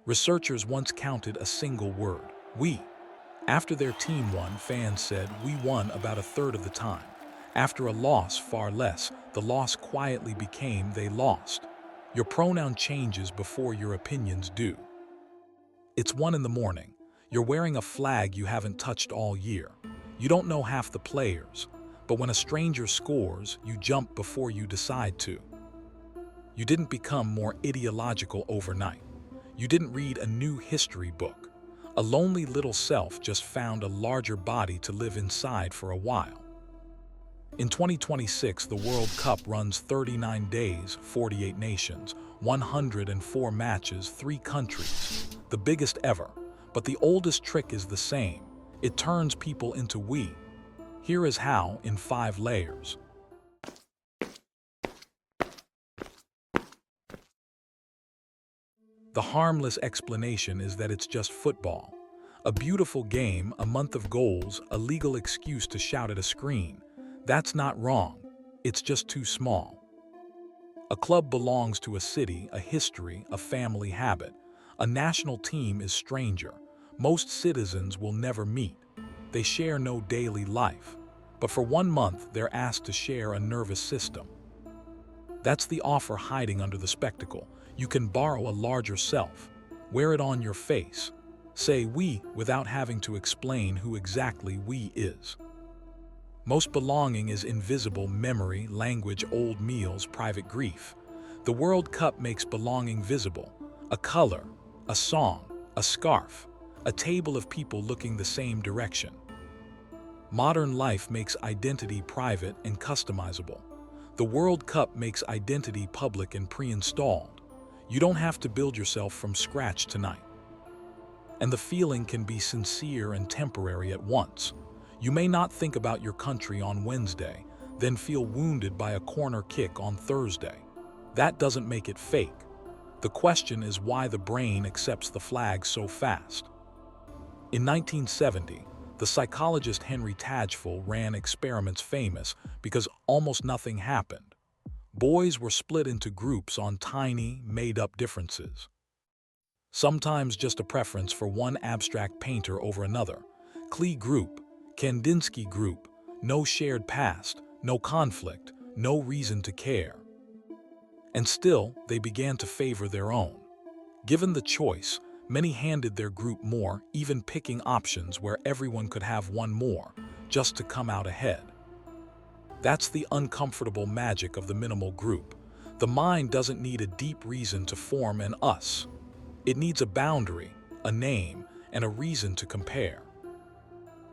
Researchers once counted a single word, we. After their team won, fans said, "We won about a third of the time." After a loss, far less. The loss quietly became, "They lost." Your pronoun changes before your opinions do. It's 1 in the morning. You're wearing a flag you haven't touched all year. You don't know half the players, but when a stranger scores, you jump before you decide to. You didn't become more ideological overnight. You didn't read a new history book. A lonely little self just found a larger body to live inside for a while. In 2026, the World Cup runs 39 days, 48 nations, 104 matches, 3 countries. The biggest ever. But the oldest trick is the same. It turns people into we. Here is how, in 5 layers. The harmless explanation is that it's just football. A beautiful game, a month of goals, a legal excuse to shout at a screen. That's not wrong. It's just too small. A club belongs to a city, a history, a family habit. A national team is stranger. Most citizens will never meet. They share no daily life. But for 1 month, they're asked to share a nervous system. That's the offer hiding under the spectacle. You can borrow a larger self. Wear it on your face. Say we without having to explain who exactly we is. Most belonging is invisible: memory, language, old meals, private grief. The World Cup makes belonging visible. A color, a song, a scarf, a table of people looking the same direction. Modern life makes identity private and customizable. The World Cup makes identity public and pre-installed. You don't have to build yourself from scratch tonight. And the feeling can be sincere and temporary at once. You may not think about your country on Wednesday, then feel wounded by a corner kick on Thursday. That doesn't make it fake. The question is why the brain accepts the flag so fast. In 1970, the psychologist Henry Tajfel ran experiments famous because almost nothing happened. Boys were split into groups on tiny, made-up differences. Sometimes just a preference for one abstract painter over another. Klee group, Kandinsky group, no shared past, no conflict, no reason to care. And still, they began to favor their own. Given the choice, many handed their group more, even picking options where everyone could have one more, just to come out ahead. That's the uncomfortable magic of the minimal group. The mind doesn't need a deep reason to form an us. It needs a boundary, a name, and a reason to compare.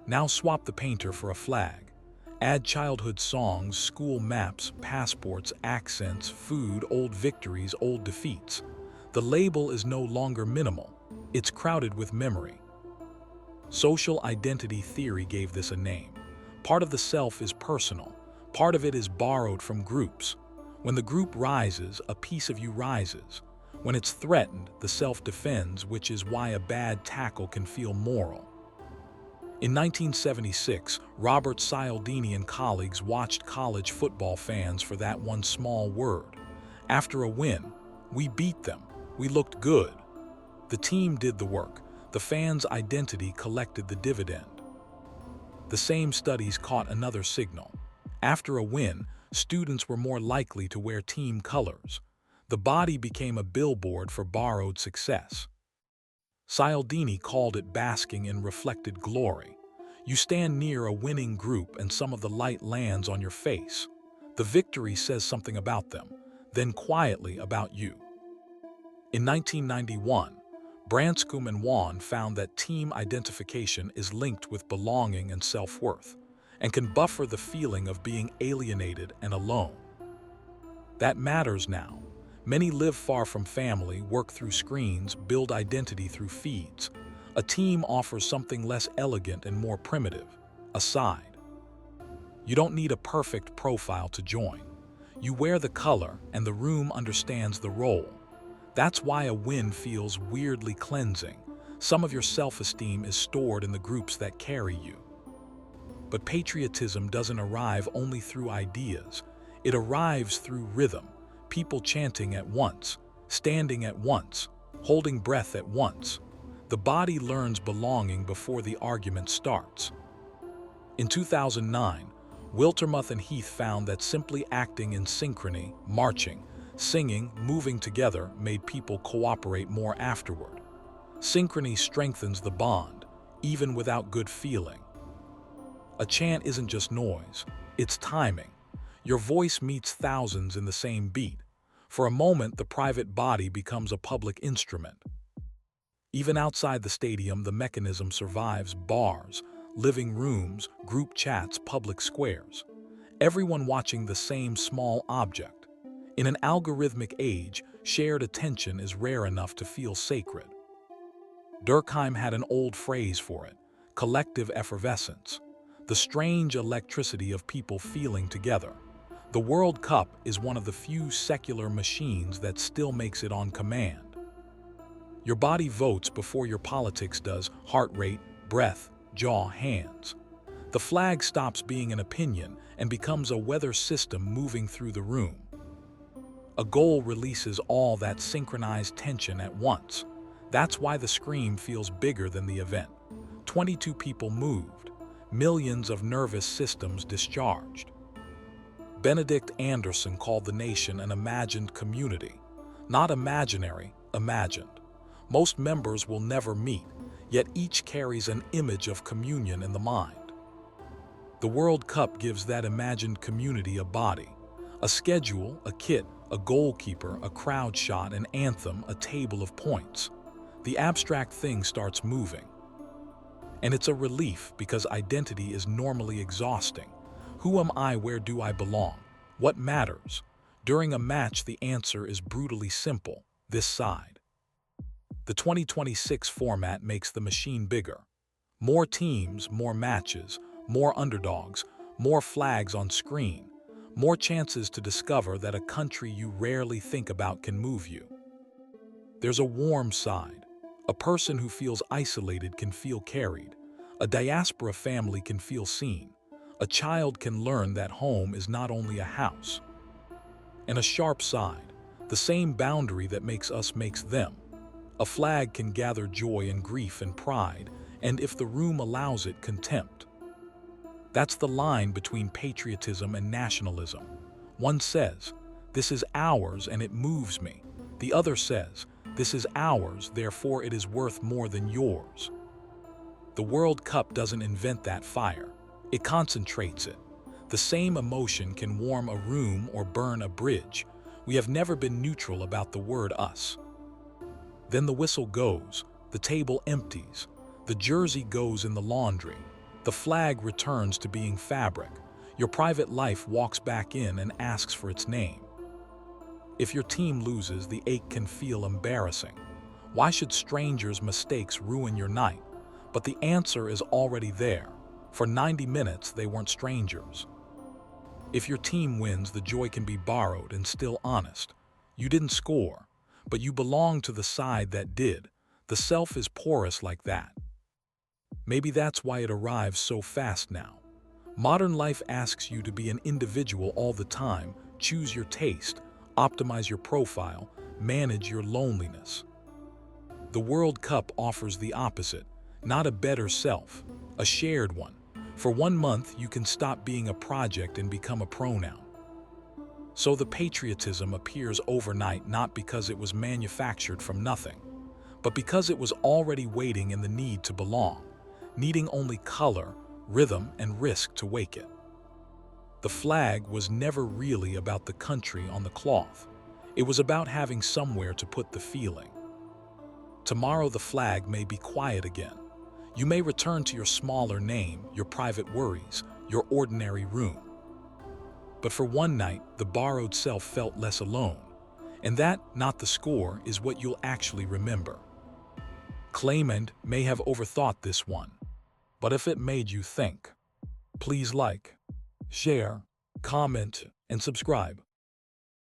Now swap the painter for a flag. Add childhood songs, school maps, passports, accents, food, old victories, old defeats. The label is no longer minimal. It's crowded with memory. Social identity theory gave this a name. Part of the self is personal. Part of it is borrowed from groups. When the group rises, a piece of you rises. When it's threatened, the self defends, which is why a bad tackle can feel moral. In 1976, Robert Cialdini and colleagues watched college football fans for that one small word. After a win, we beat them. We looked good. The team did the work. The fans' identity collected the dividend. The same studies caught another signal. After a win, students were more likely to wear team colors. The body became a billboard for borrowed success. Cialdini called it basking in reflected glory. You stand near a winning group and some of the light lands on your face. The victory says something about them, then quietly about you. In 1991, Branscombe and Wan found that team identification is linked with belonging and self-worth, and can buffer the feeling of being alienated and alone. That matters now. Many live far from family, work through screens, build identity through feeds. A team offers something less elegant and more primitive, a side. You don't need a perfect profile to join. You wear the color and the room understands the role. That's why a win feels weirdly cleansing. Some of your self-esteem is stored in the groups that carry you. But patriotism doesn't arrive only through ideas. It arrives through rhythm. People chanting at once, standing at once, holding breath at once. The body learns belonging before the argument starts. In 2009, Wiltermuth and Heath found that simply acting in synchrony, marching, singing, moving together made people cooperate more afterward. Synchrony strengthens the bond, even without good feeling. A chant isn't just noise, it's timing. Your voice meets thousands in the same beat. For a moment, the private body becomes a public instrument. Even outside the stadium, the mechanism survives bars, living rooms, group chats, public squares. Everyone watching the same small object. In an algorithmic age, shared attention is rare enough to feel sacred. Durkheim had an old phrase for it: collective effervescence, the strange electricity of people feeling together. The World Cup is one of the few secular machines that still makes it on command. Your body votes before your politics does: heart rate, breath, jaw, hands. The flag stops being an opinion and becomes a weather system moving through the room. A goal releases all that synchronized tension at once. That's why the scream feels bigger than the event. 22 people moved, millions of nervous systems discharged. Benedict Anderson called the nation an imagined community. Not imaginary, imagined. Most members will never meet, yet each carries an image of communion in the mind. The World Cup gives that imagined community a body, a schedule, a kit, a goalkeeper, a crowd shot, an anthem, a table of points. The abstract thing starts moving. And it's a relief, because identity is normally exhausting. Who am I? Where do I belong? What matters? During a match, the answer is brutally simple: this side. The 2026 format makes the machine bigger. More teams, more matches, more underdogs, more flags on screen, more chances to discover that a country you rarely think about can move you. There's a warm side. A person who feels isolated can feel carried. A diaspora family can feel seen. A child can learn that home is not only a house. And a sharp side. The same boundary that makes us makes them. A flag can gather joy and grief and pride, and if the room allows it, contempt. That's the line between patriotism and nationalism. One says, "This is ours and it moves me." The other says, "This is ours, therefore it is worth more than yours." The World Cup doesn't invent that fire. It concentrates it. The same emotion can warm a room or burn a bridge. We have never been neutral about the word us. Then the whistle goes, the table empties, the jersey goes in the laundry, the flag returns to being fabric. Your private life walks back in and asks for its name. If your team loses, the ache can feel embarrassing. Why should strangers' mistakes ruin your night? But the answer is already there. For 90 minutes, they weren't strangers. If your team wins, the joy can be borrowed and still honest. You didn't score, but you belong to the side that did. The self is porous like that. Maybe that's why it arrives so fast now. Modern life asks you to be an individual all the time. Choose your taste, optimize your profile, manage your loneliness. The World Cup offers the opposite, not a better self, a shared one. For 1 month, you can stop being a project and become a pronoun. So the patriotism appears overnight, not because it was manufactured from nothing, but because it was already waiting in the need to belong, needing only color, rhythm, and risk to wake it. The flag was never really about the country on the cloth. It was about having somewhere to put the feeling. Tomorrow the flag may be quiet again. You may return to your smaller name, your private worries, your ordinary room. But for one night, the borrowed self felt less alone. And that, not the score, is what you'll actually remember. Claymind may have overthought this one, but if it made you think, please like, share, comment, and subscribe.